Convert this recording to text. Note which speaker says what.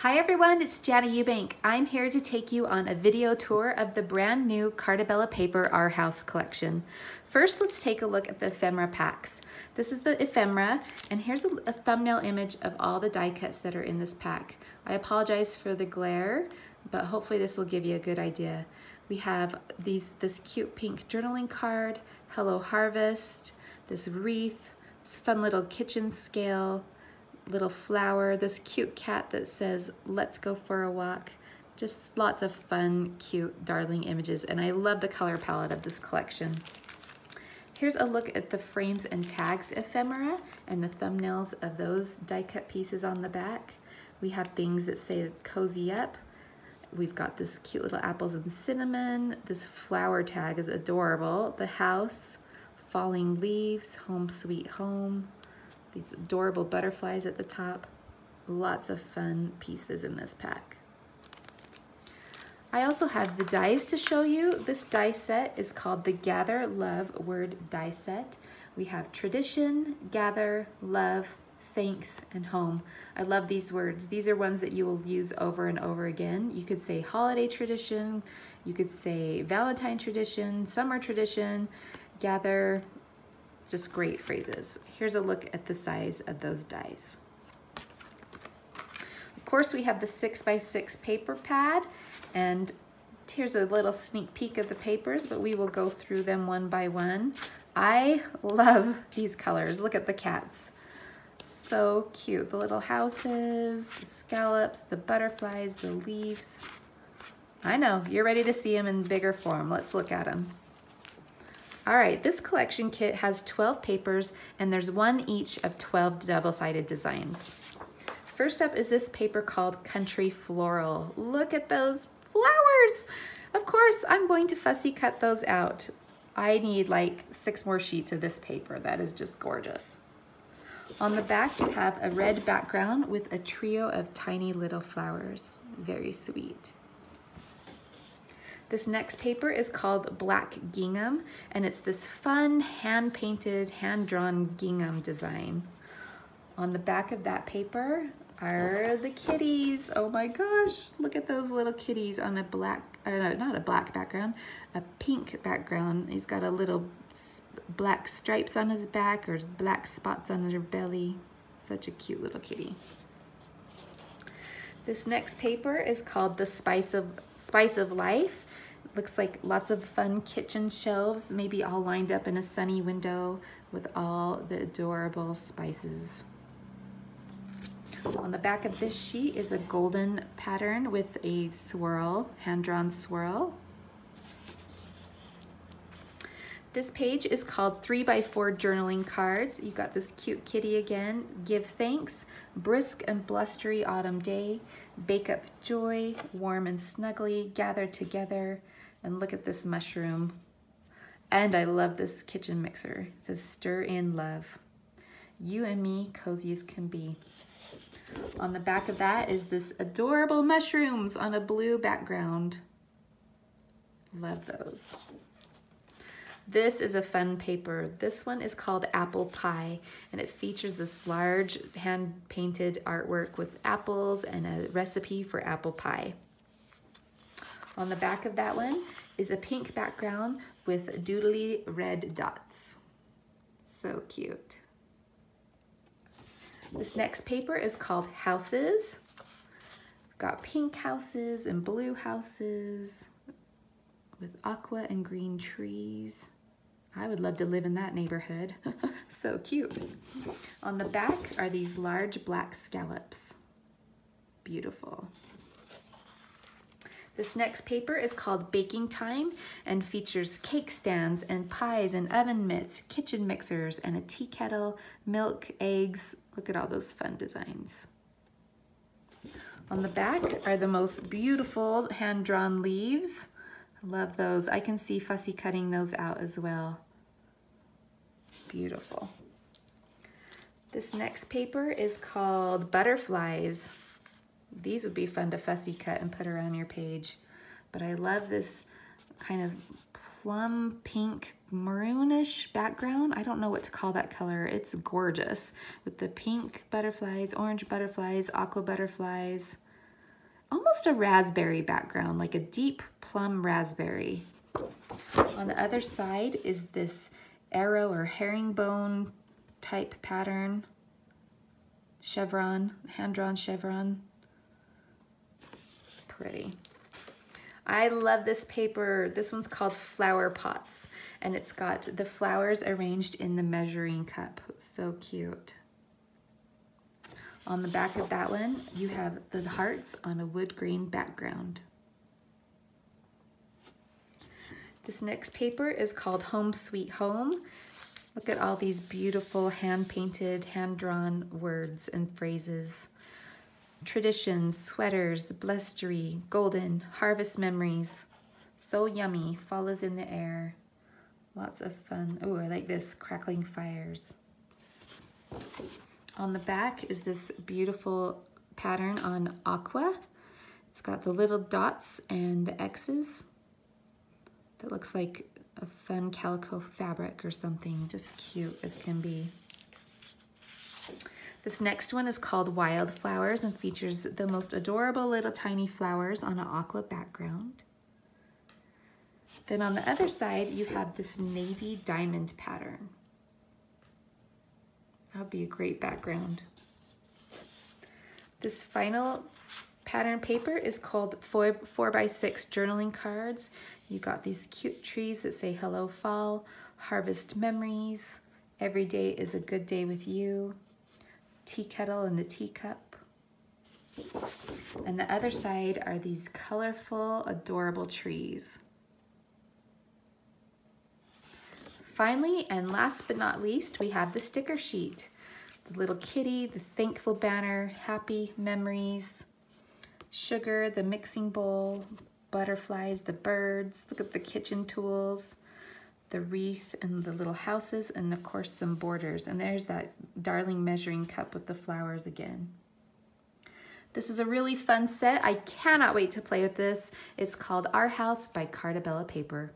Speaker 1: Hi everyone, it's Jana Eubank. I'm here to take you on a video tour of the brand new Carta paper Our House collection. First, let's take a look at the ephemera packs. This is the ephemera, and here's a thumbnail image of all the die cuts that are in this pack. I apologize for the glare, but hopefully this will give you a good idea. We have this cute pink journaling card, Hello Harvest, this wreath, this fun little kitchen scale, little flower, this cute cat that says, "Let's go for a walk." Just lots of fun, cute, darling images, and I love the color palette of this collection. Here's a look at the frames and tags ephemera and the thumbnails of those die cut pieces on the back. We have things that say cozy up. We've got this cute little apples and cinnamon. This flower tag is adorable. The house, falling leaves, home sweet home. These adorable butterflies at the top. Lots of fun pieces in this pack. I also have the dies to show you. This die set is called the Gather, Love, Word die set. We have tradition, gather, love, thanks, and home. I love these words. These are ones that you will use over and over again. You could say holiday tradition, you could say Valentine tradition, summer tradition, gather, just great phrases. Here's a look at the size of those dies. Of course, we have the 6x6 paper pad, and here's a little sneak peek of the papers, but we will go through them one by one. I love these colors. Look at the cats. So cute. The little houses, the scallops, the butterflies, the leaves. I know, you're ready to see them in bigger form. Let's look at them. All right, this collection kit has 12 papers, and there's one each of 12 double-sided designs. First up is this paper called Country Floral. Look at those flowers. Of course, I'm going to fussy cut those out. I need like 6 more sheets of this paper. That is just gorgeous. On the back, you have a red background with a trio of tiny little flowers. Very sweet. This next paper is called Black Gingham, and it's this fun hand-painted, hand-drawn gingham design. On the back of that paper are the kitties. Oh my gosh, look at those little kitties on a black, not a black background, a pink background. He's got a little black stripes on his back or black spots on her belly. Such a cute little kitty. This next paper is called the Spice of Life. Looks like lots of fun kitchen shelves, maybe all lined up in a sunny window with all the adorable spices. On the back of this sheet is a golden pattern with a swirl, hand-drawn swirl. This page is called 3x4 journaling cards. You've got this cute kitty again, give thanks, brisk and blustery autumn day, bake up joy, warm and snuggly, gather together, and look at this mushroom. And I love this kitchen mixer. It says stir in love. You and me, cozy as can be. On the back of that is this adorable mushrooms on a blue background. Love those. This is a fun paper. This one is called Apple Pie, and it features this large hand-painted artwork with apples and a recipe for apple pie. On the back of that one is a pink background with doodly red dots. So cute. This next paper is called Houses. We've got pink houses and blue houses with aqua and green trees. I would love to live in that neighborhood. So cute. On the back are these large black scallops. Beautiful. This next paper is called Baking Time and features cake stands and pies and oven mitts, kitchen mixers, and a tea kettle, milk, eggs. Look at all those fun designs. On the back are the most beautiful hand-drawn leaves. I love those. I can see fussy cutting those out as well. Beautiful. This next paper is called Butterflies. These would be fun to fussy cut and put around your page. But I love this kind of plum pink maroonish background. I don't know what to call that color. It's gorgeous with the pink butterflies, orange butterflies, aqua butterflies. almost a raspberry background, like a deep plum raspberry. On the other side is this arrow or herringbone type pattern. Chevron, hand-drawn chevron. Pretty. I love this paper. This one's called Flower Pots, and it's got the flowers arranged in the measuring cup. So cute. On the back of that one, you have the hearts on a wood grain background. This next paper is called Home Sweet Home. Look at all these beautiful hand-painted, hand-drawn words and phrases. Traditions, sweaters, blustery, golden, harvest memories. So yummy, fall is in the air. Lots of fun. Oh, I like this, crackling fires. On the back is this beautiful pattern on aqua. It's got the little dots and the X's. That looks like a fun calico fabric or something, just cute as can be. This next one is called Wildflowers and features the most adorable little tiny flowers on an aqua background. Then on the other side, you have this navy diamond pattern. That would be a great background. This final pattern paper is called 4x6 journaling cards. You got these cute trees that say hello fall, harvest memories, every day is a good day with you, tea kettle and the teacup. And the other side are these colorful, adorable trees. Finally, and last but not least, we have the sticker sheet. The little kitty, the thankful banner, happy memories, sugar, the mixing bowl, butterflies, the birds, look at the kitchen tools, the wreath and the little houses, and of course some borders. And there's that darling measuring cup with the flowers again. This is a really fun set. I cannot wait to play with this. It's called Our House by Carta Paper.